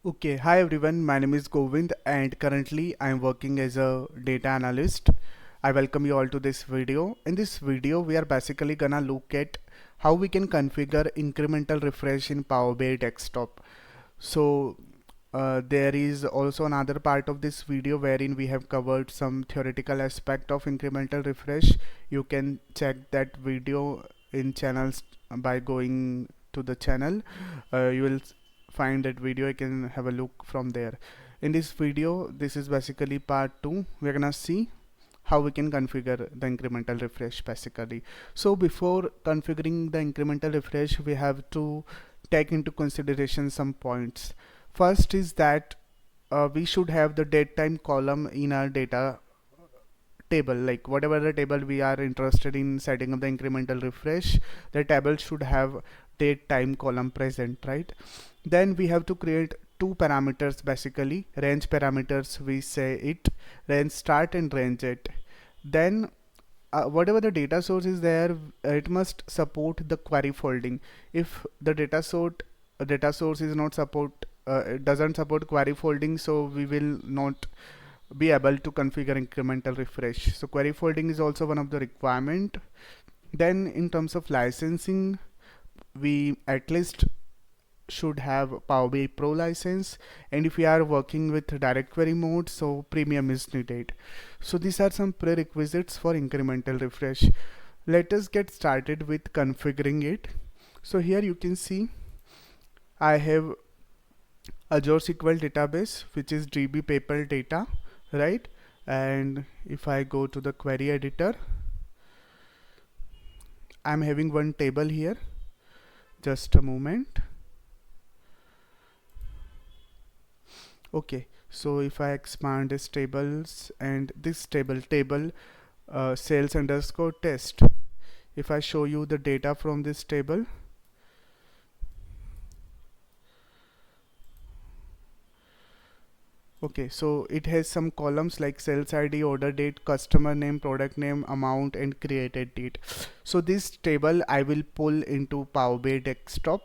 Okay, hi everyone. My name is Govind and currently I am working as a data analyst. I welcome you all to this video. In this video, we are basically gonna look at how we can configure incremental refresh in Power BI desktop. So there is also another part of this video wherein we have covered some theoretical aspect of incremental refresh. You can check that video in channels by going to the channel. You will find that video. You can have a look from there. In this video, this is basically part 2. We're gonna see how we can configure the incremental refresh basically. So before configuring the incremental refresh, we have to take into consideration some points. First is that we should have the date time column in our data table, like whatever the table we are interested in setting up the incremental refresh, the table should have date time column present, right? Then we have to create two parameters, basically range parameters, we say it, range start and range it. Then whatever the data source is there, it must support the query folding. If the data source is not support, it doesn't support query folding, so we will not be able to configure incremental refresh. So query folding is also one of the requirement. Then in terms of licensing, we at least should have Power BI Pro license, and if we are working with direct query mode, so premium is needed. So these are some prerequisites for incremental refresh. Let us get started with configuring it. So here you can see I have Azure SQL database, which is DB paper data, right? And if I go to the query editor, I'm having one table here. Just a moment. Okay, so if I expand this tables and this table sales underscore test, if I show you the data from this table, okay, so it has some columns like sales ID, order date, customer name, product name, amount, and created date. So this table I will pull into Power BI desktop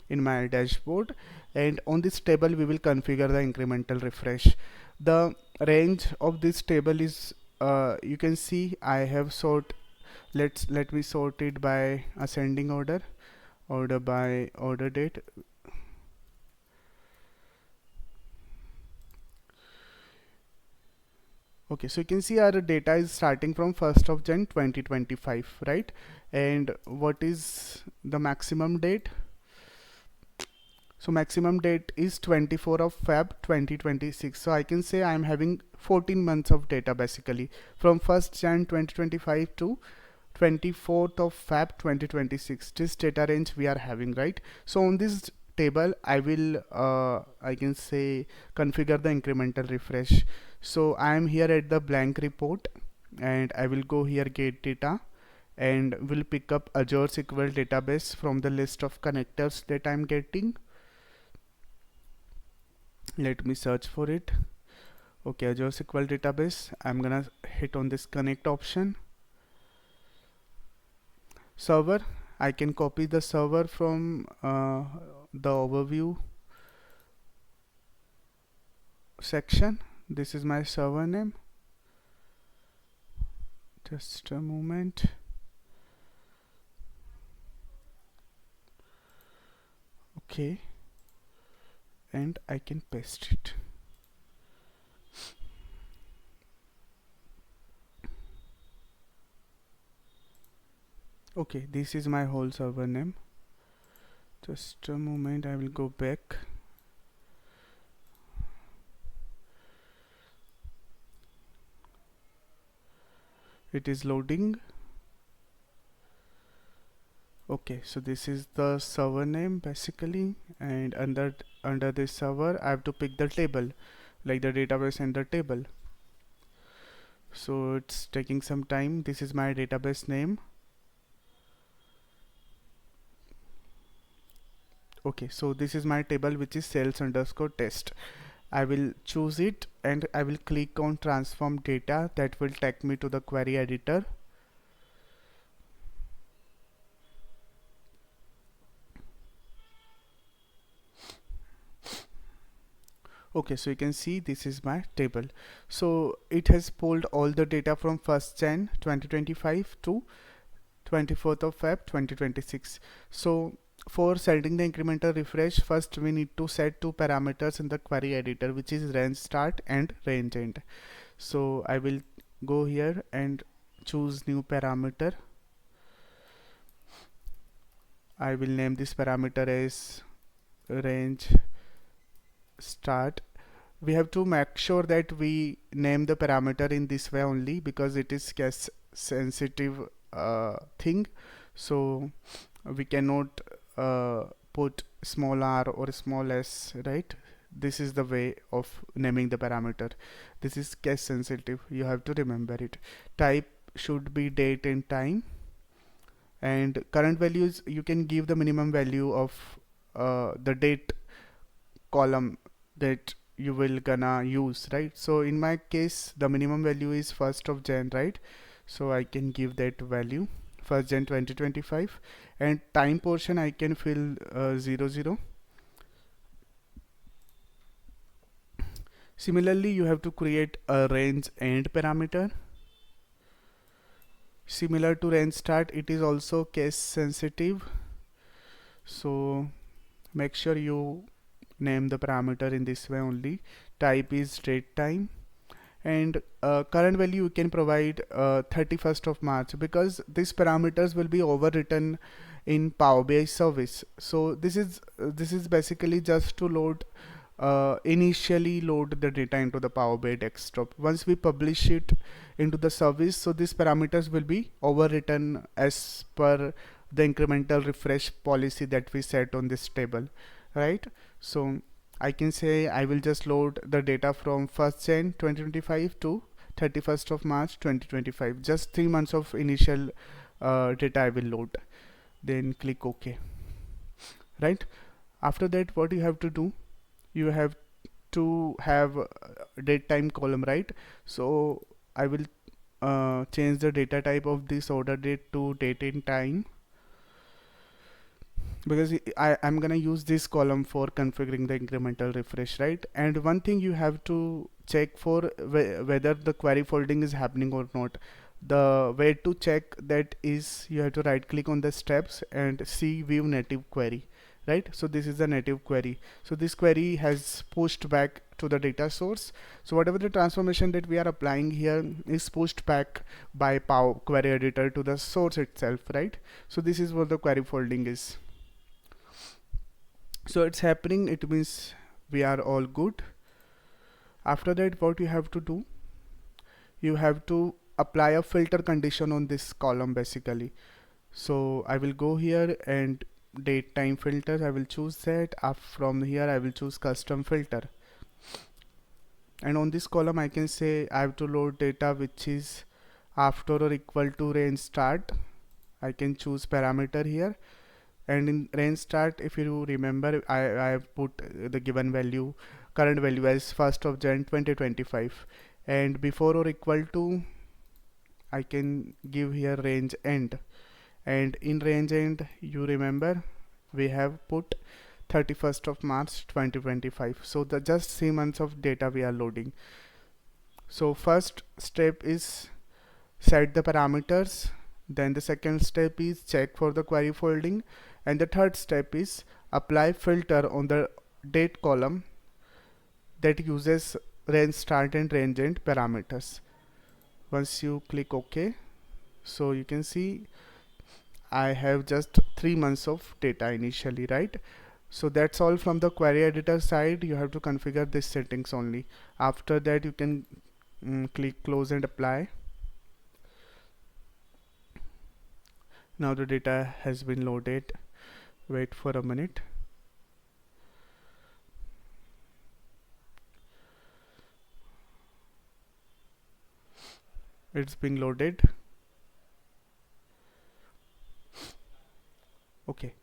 in my dashboard, and on this table we will configure the incremental refresh. The range of this table is you can see I have let me sort it by ascending order by order date. Okay, so you can see our data is starting from 1st of Jan 2025, right? And what is the maximum date? So maximum date is 24 of Feb 2026. So I can say I'm having 14 months of data basically from 1st Jan 2025 to 24th of Feb 2026. This data range we are having, right? So on this table I will I can say configure the incremental refresh. So I am here at the blank report and I will go here get data and will pick up Azure SQL database from the list of connectors that I'm getting. Let me search for it. Okay, Azure SQL database. I'm gonna hit on this connect option. Server, I can copy the server from the overview section. This is my server name. Just a moment. Okay, and I can paste it. Okay, this is my whole server name. Just a moment, I will go back. It is loading. Okay, so this is the server name basically, and under this server I have to pick the table, like the database and the table. So it's taking some time. This is my database name. Okay, so this is my table, which is sales underscore test. I will choose it and I will click on transform data. That will take me to the query editor. Okay, so you can see this is my table. So it has pulled all the data from 1st Jan 2025 to 24th of Feb 2026. So for setting the incremental refresh, first we need to set two parameters in the query editor, which is range start and range end. So I will go here and choose new parameter. I will name this parameter as range start. We have to make sure that we name the parameter in this way only, because it is case sensitive thing. So we cannot put small r or small s, right? This is the way of naming the parameter. This is case sensitive, you have to remember it. Type should be date and time, and current values you can give the minimum value of the date column that you will gonna use, right? So in my case the minimum value is 1st of Jan, right? So I can give that value 1st Jan 2025, and time portion I can fill 00. Similarly, you have to create a range end parameter. Similar to range start, it is also case sensitive, so make sure you name the parameter in this way only. Type is date time, and current value you can provide 31st of March, because these parameters will be overwritten in Power BI service. So this is basically just to load initially load the data into the Power BI desktop. Once we publish it into the service, so these parameters will be overwritten as per the incremental refresh policy that we set on this table, right? So I can say I will just load the data from 1st Jan 2025 to 31st of March 2025. Just 3 months of initial data I will load. Then click OK. Right? After that, what you have to do, you have to have date time column, right? So I will change the data type of this order date to date and time, because I'm gonna use this column for configuring the incremental refresh, right? And one thing you have to check for whether the query folding is happening or not. The way to check that is you have to right click on the steps and see view native query, right? So this is the native query. So this query has pushed back to the data source. So whatever the transformation that we are applying here is pushed back by Power Query Editor to the source itself, right? So this is what the query folding is. So it's happening, it means we are all good. After that, what you have to do, you have to apply a filter condition on this column basically. So I will go here and date time filter, I will choose that. From here I will choose custom filter, and on this column I can say I have to load data which is after or equal to range start. I can choose parameter here, and in range start, if you remember, I have put the given value, current value as 1st of Jan 2025, and before or equal to I can give here range end, and in range end you remember we have put 31st of March 2025. So the just 3 months of data we are loading. So first step is set the parameters, then the second step is check for the query folding, and the third step is apply filter on the date column that uses range start and range end parameters. Once you click OK, so you can see I have just 3 months of data initially, right? So that's all from the query editor side. You have to configure these settings only. After that you can click close and apply. Now the data has been loaded. Wait for a minute. It's being loaded. Okay,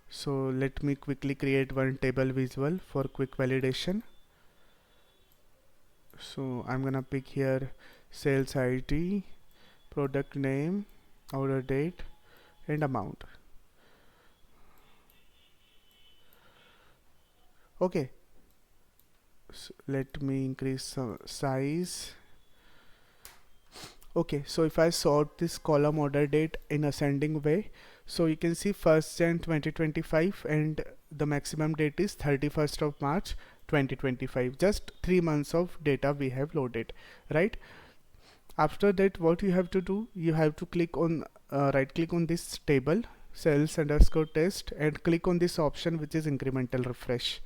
so let me quickly create one table visual for quick validation. So I'm gonna pick here sales ID, product name, order date, and amount. Okay, So let me increase some size. Okay, so if I sort this column order date in ascending way, so you can see 1st Jan 2025 and the maximum date is 31st of March 2025. Just 3 months of data we have loaded, right? After that, what you have to do, you have to click on right click on this table, cells underscore test, and click on this option which is incremental refresh,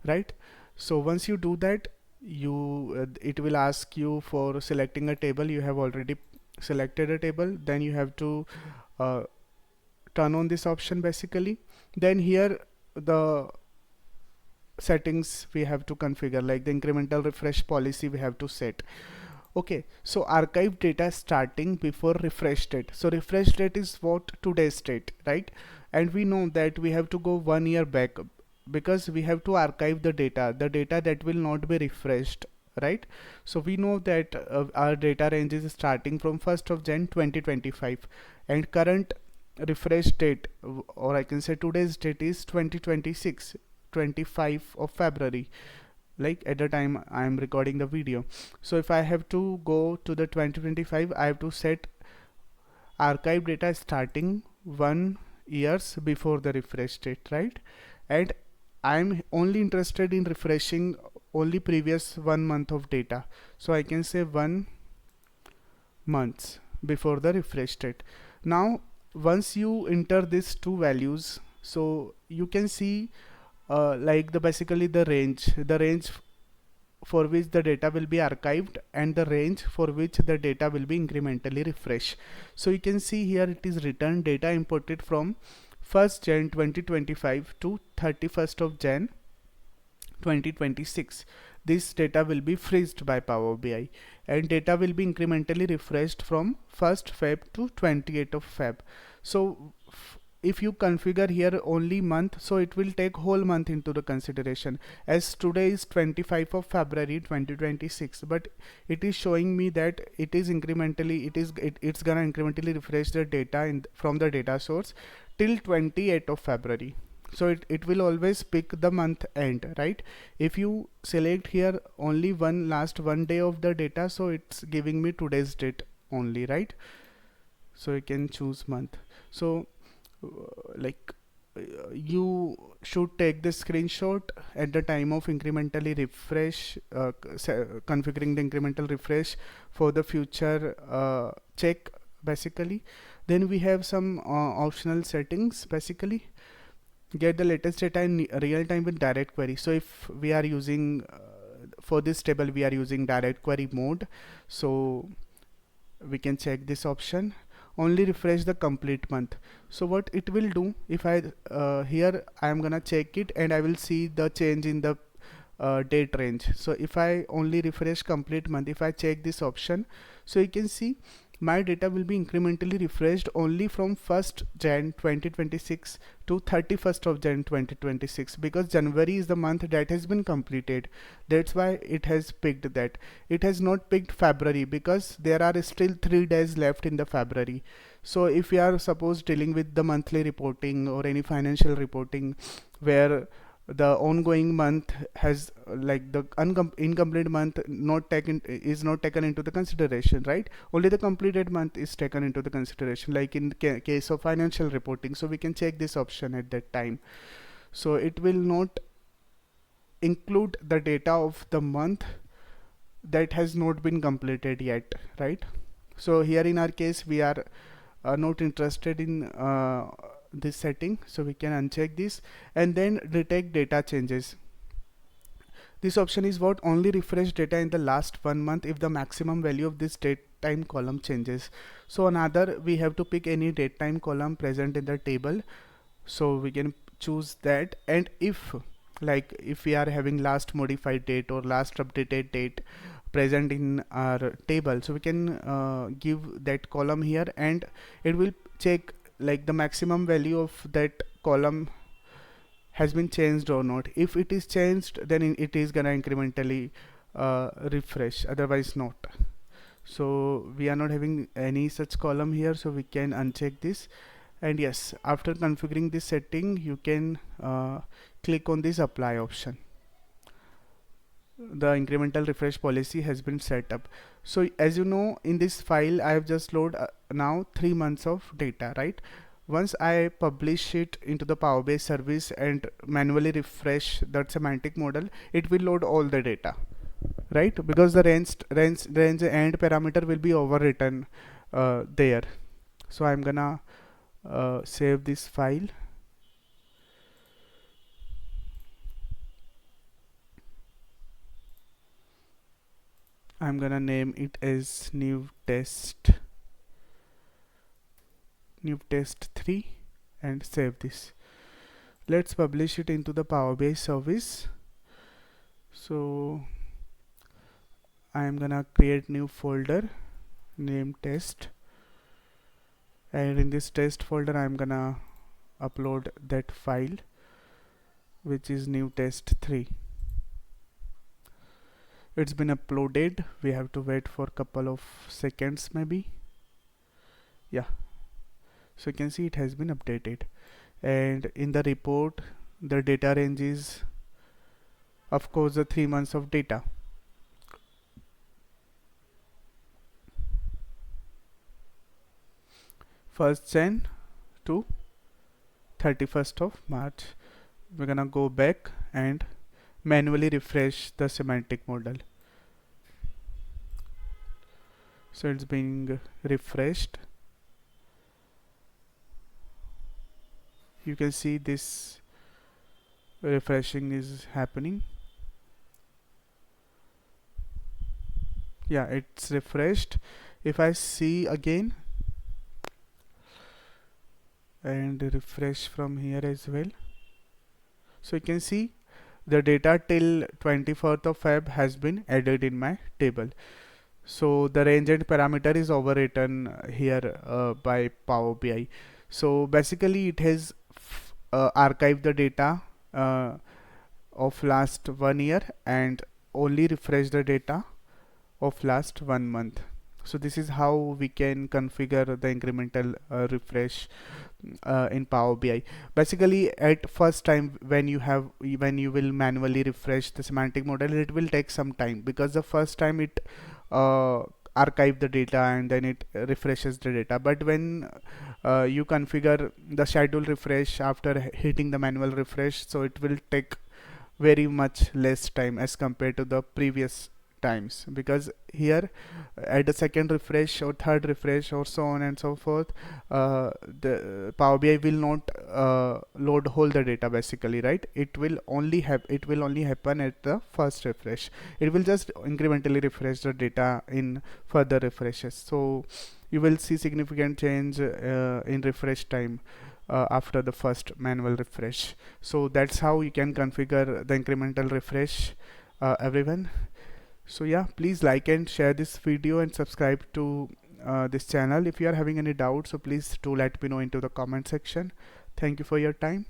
right? So once you do that, it will ask you for selecting a table. You have already selected a table, then you have to uh, turn on this option basically. Then here the settings we have to configure, like the incremental refresh policy we have to set. Okay, so archive data starting before refresh date. So refresh date is what? Today's date, right? And we know that we have to go 1 year back because we have to archive the data that will not be refreshed, right? So we know that our data range is starting from 1st of Jan 2025 and current refresh date, or I can say today's date, is 2026 25 of February, like at the time I am recording the video. So if I have to go to the 2025, I have to set archive data starting 1 years before the refresh date, right? And I'm only interested in refreshing only previous 1 month of data, so I can say 1 month before the refresh date. Now once you enter these two values, so you can see like basically the range for which the data will be archived and the range for which the data will be incrementally refreshed. So you can see here it is written data imported from 1st Jan 2025 to 31st of Jan 2026. This data will be freezed by Power BI and data will be incrementally refreshed from 1st Feb to 28th of Feb. So if you configure here only month, so it will take whole month into the consideration, as today is 25th of February 2026, but it is showing me that it is incrementally, it's gonna incrementally refresh the data from the data source till 28th of February. So it will always pick the month end, right? If you select here only last one day of the data, so it's giving me today's date only, right? So you can choose month. So like you should take the screenshot at the time of incrementally refresh, configuring the incremental refresh for the future check basically. Then we have some optional settings, basically get the latest data in real time with direct query. So if we are using for this table we are using direct query mode, so we can check this option. Only refresh the complete month. So what it will do, if I here I am gonna check it and I will see the change in the date range. So if I only refresh complete month, if I check this option, so you can see my data will be incrementally refreshed only from 1st Jan 2026 to 31st of Jan 2026, because January is the month that has been completed. That's why it has picked that. It has not picked February because there are still 3 days left in the February. So if we are suppose dealing with the monthly reporting or any financial reporting where the ongoing month has like the incomplete month is not taken into the consideration, right? Only the completed month is taken into the consideration, like in case of financial reporting. So we can check this option at that time. So it will not include the data of the month that has not been completed yet, right? So here in our case we are not interested in this setting, so we can uncheck this and then detect data changes. This option is what? Only refresh data in the last 1 month if the maximum value of this date time column changes. So another, we have to pick any date time column present in the table, so we can choose that. And if like if we are having last modified date or last updated date present in our table, so we can give that column here and it will check like the maximum value of that column has been changed or not. If it is changed, then it is gonna incrementally refresh, otherwise not. So we are not having any such column here, so we can uncheck this. And yes, after configuring this setting, you can click on this apply option. the incremental refresh policy has been set up. So as you know, in this file I have just load now 3 months of data, right? Once I publish it into the Power BI service and manually refresh that semantic model, it will load all the data, right? Because the range and parameter will be overwritten there. So I'm gonna save this file. I'm gonna name it as new test 3 and save this. Let's publish it into the Power BI service. So I'm gonna create new folder, name test, and in this test folder I'm gonna upload that file, which is new test 3. It's been uploaded. We have to wait for a couple of seconds maybe. Yeah, so you can see it has been updated, and in the report the data range is of course the 3 months of data. First Jan to 31st of March. We're gonna go back and manually refresh the semantic model. So it's being refreshed. You can see this refreshing is happening. Yeah, it's refreshed. If I see again and refresh from here as well, so you can see the data till 24th of Feb has been added in my table. So the range and parameter is overwritten here by Power BI. So basically it has archived the data of last 1 year and only refresh the data of last 1 month. So this is how we can configure the incremental refresh in Power BI. Basically, at first time when you will manually refresh the semantic model, it will take some time, because the first time it archive the data and then it refreshes the data. But when you configure the schedule refresh after hitting the manual refresh, so it will take very much less time as compared to the previous times, because here at the second refresh or third refresh or so on and so forth, the Power BI will not load whole the data basically, right? It will only happen at the first refresh. It will just incrementally refresh the data in further refreshes. So you will see significant change in refresh time after the first manual refresh. So that's how you can configure the incremental refresh, everyone. So yeah, please like and share this video and subscribe to this channel. If you are having any doubts, so please do let me know into the comment section. Thank you for your time.